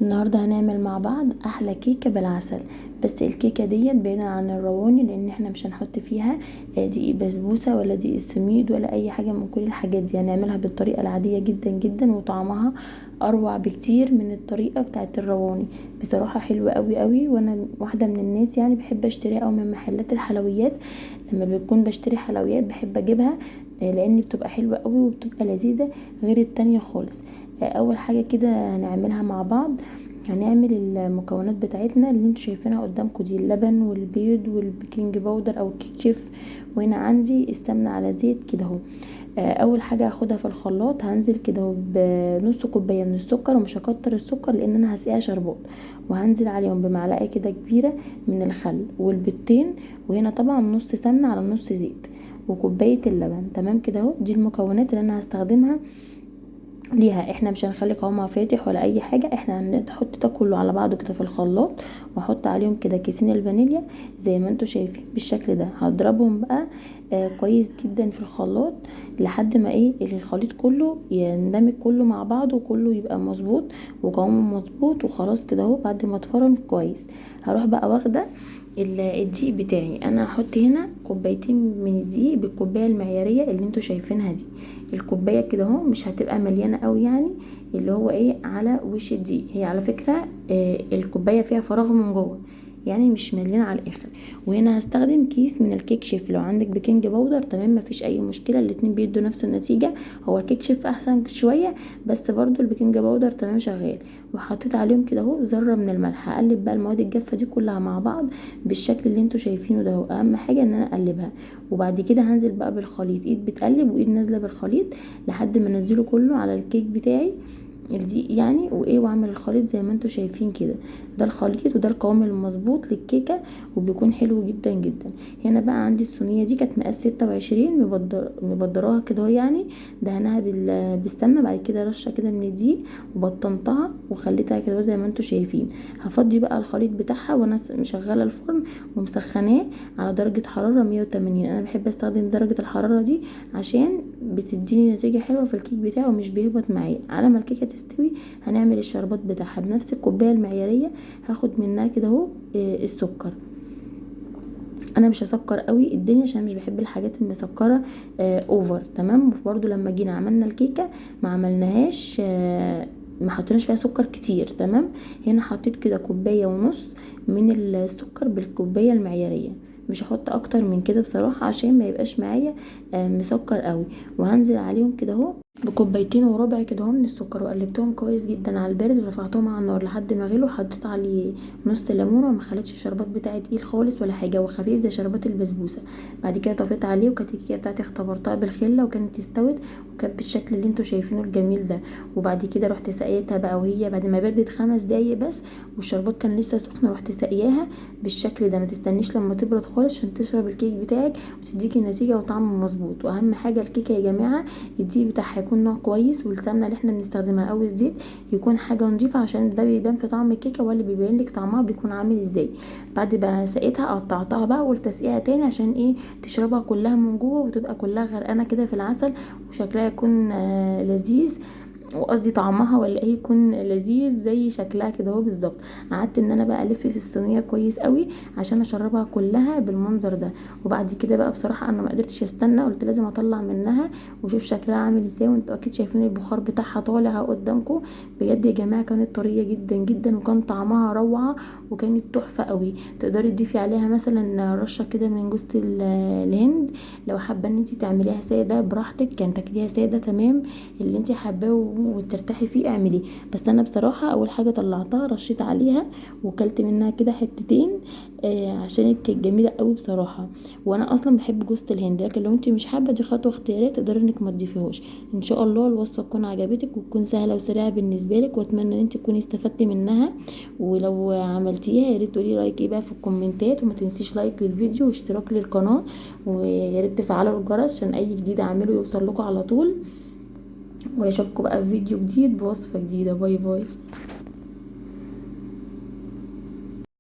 النهارده هنعمل مع بعض احلى كيكه بالعسل. بس الكيكه ديت بعيدا عن الرواني، لان احنا مش هنحط فيها دقيق بسبوسه ولا دقيق سميد ولا اي حاجه من كل الحاجات دي. هنعملها بالطريقه العاديه جدا جدا، وطعمها اروع بكتير من الطريقه بتاعه الرواني. بصراحه حلوه قوي قوي، وانا واحده من الناس يعني بحب اشتريها او من محلات الحلويات. لما بكون بشتري حلويات بحب اجيبها، لان بتبقى حلوه قوي وبتبقى لذيذه غير التانية خالص. اول حاجه كده هنعملها مع بعض، هنعمل المكونات بتاعتنا اللي انتوا شايفينها قدامكم دي: اللبن والبيض والبيكنج باودر او الكيك شيف، وهنا عندي السمنه على زيت كده اهو. اول حاجه هاخدها في الخلاط، هنزل كده اهو بنص كوبايه من السكر، ومش هكتر السكر لان انا هسقيها شربات. وهنزل عليهم بمعلقه كده كبيره من الخل والبيضتين، وهنا طبعا نص سمنه على نص زيت، وكوبايه اللبن. تمام كده اهو، دي المكونات اللي انا هستخدمها ليها. احنا مش هنخلي قوامها فاتح ولا اي حاجه، احنا هنحط ده كله على بعضه كده في الخلاط، واحط عليهم كده كيسين الفانيليا زي ما انتوا شايفين بالشكل ده. هضربهم بقى كويس جدا في الخلاط لحد ما الخليط كله يندمج كله مع بعضه، وكله يبقى مظبوط وقوامه مظبوط. وخلاص كده اهو، بعد ما اتفرم كويس هروح بقى واخده الدقيق بتاعي. انا هحط هنا كوبايتين من الدقيق بالكوبايه المعياريه اللي انتوا شايفينها دي. الكوبايه كده اهو مش هتبقى مليانه قوي يعني، اللي هو على وش الدقيق. هي على فكره الكوبايه فيها فراغ من جوه، يعني مش مليانه على الاخر. وهنا هستخدم كيس من الكيك شيف. لو عندك بيكنج باودر تمام، مفيش اي مشكله، الاتنين بيدوا نفس النتيجه. هو الكيك شيف احسن شويه، بس برضو البيكنج باودر تمام شغال. وحطيت عليهم كده اهو ذره من الملح. هقلب بقى المواد الجافه دي كلها مع بعض بالشكل اللي انتوا شايفينه ده. هو اهم حاجه ان انا اقلبها، وبعد كده هنزل بقى بالخليط، ايد بتقلب وايد نازله بالخليط لحد ما انزله كله على الكيك بتاعي الدقيق يعني. واعمل الخليط زي ما انتوا شايفين كده. ده الخليط وده القوام المظبوط للكيكه، وبيكون حلو جدا جدا. هنا بقى عندي الصينيه دي كانت مقاس 26، مبدراها كده يعني، دهنها بالسمنه، بعد كده رشه كده من الدقيق وبطنتها وخليتها كده زي ما انتوا شايفين. هفضي بقى الخليط بتاعها وانا مشغله الفرن ومسخناه على درجه حراره 180. انا بحب استخدم درجه الحراره دي عشان بتديني نتيجه حلوه في الكيك بتاعه ومش بيهبط معايا. على ما الكيكه تستوي هنعمل الشربات بتاعها بنفس الكوبايه المعياريه. هاخد منها كده اهو السكر. انا مش هسكر قوي الدنيا عشان مش بحب الحاجات المسكره اوفر. تمام. برضو لما جينا عملنا الكيكه ما عملناهاش ما حطيناش فيها سكر كتير. تمام. هنا حطيت كده كوبايه ونص من السكر بالكوبايه المعياريه، مش هحط اكتر من كده بصراحه عشان ما يبقاش معايا مسكر قوي. وهنزل عليهم كده اهو بكوبايتين وربع كده اهو من السكر، وقلبتهم كويس جدا على البارد، ورفعتهم على النار لحد ما غلوا. حطيت عليه نص ليمونه، وما خليتش الشربات بتاعي تقيل خالص ولا حاجه، وخفيف زي شربات البسبوسه. بعد كده طفيت عليه، وكانت الكيكه بتاعتي اختبرتها بالخله وكانت استوت، وكانت بالشكل اللي انتوا شايفينه الجميل ده. وبعد كده رحت سقيتها بقى، وهي بعد ما بردت 5 دقايق بس والشربات كان لسه سخنه، رحت سقياها بالشكل ده. ما تستنيش لما تبرد خالص عشان تشرب الكيك بتاعك وتديكي نتيجه وطعم مظبوط. واهم حاجه الكيكه يا جماعه الدقيق بتاعها يكون نوع كويس، والسمنه اللي احنا بنستخدمها او الزيت يكون حاجه نظيفه، عشان ده بيبان في طعم الكيكه، ولا بيبين لك طعمها بيكون عامل ازاي. بعد بقى سقيتها قطعتها بقى وقلت اسقيها تاني عشان تشربها كلها من جوه وتبقى كلها غرقانه كده في العسل، وشكلها يكون لذيذ، وقصدي طعمها ولا يكون لذيذ زي شكلها كده اهو بالظبط. قعدت ان انا بقى الف في الصينيه كويس قوي عشان اشربها كلها بالمنظر ده. وبعد كده بقى بصراحه انا ما قدرتش استنى، قلت لازم اطلع منها وشوف شكلها عامل ازاي. وانتوا اكيد شايفين البخار بتاعها طالع قدامكم. بجد يا جماعه كانت طريه جدا جدا، وكان طعمها روعه، وكانت تحفه قوي. تقدري تضيفي عليها مثلا رشه كده من جوز الهند لو حابه ان انت تعمليها ساده براحتك، كان تاكليها ساده تمام اللي انت حباه وترتاحي فيه اعمليه. بس انا بصراحه اول حاجه طلعتها رشيت عليها وكلت منها كده حتتين عشان كانت جميله قوي بصراحه. وانا اصلا بحب جوز الهند، لكن لو انت مش حابه دي خطوه اختياريه تقدري انك ما تضيفيهاش. ان شاء الله الوصفه تكون عجبتك وتكون سهله وسريعه بالنسبه لك، واتمنى ان انت تكوني استفدتي منها. ولو عملتيها يا ريت تقولي رايك بقى في الكومنتات، وما تنسيش لايك للفيديو واشتراك للقناه، ويا ريت تفعلوا الجرس عشان اي جديد اعمله يوصل لكم على طول. واشوفكم بقى في فيديو جديد بوصفة جديدة. باي باي.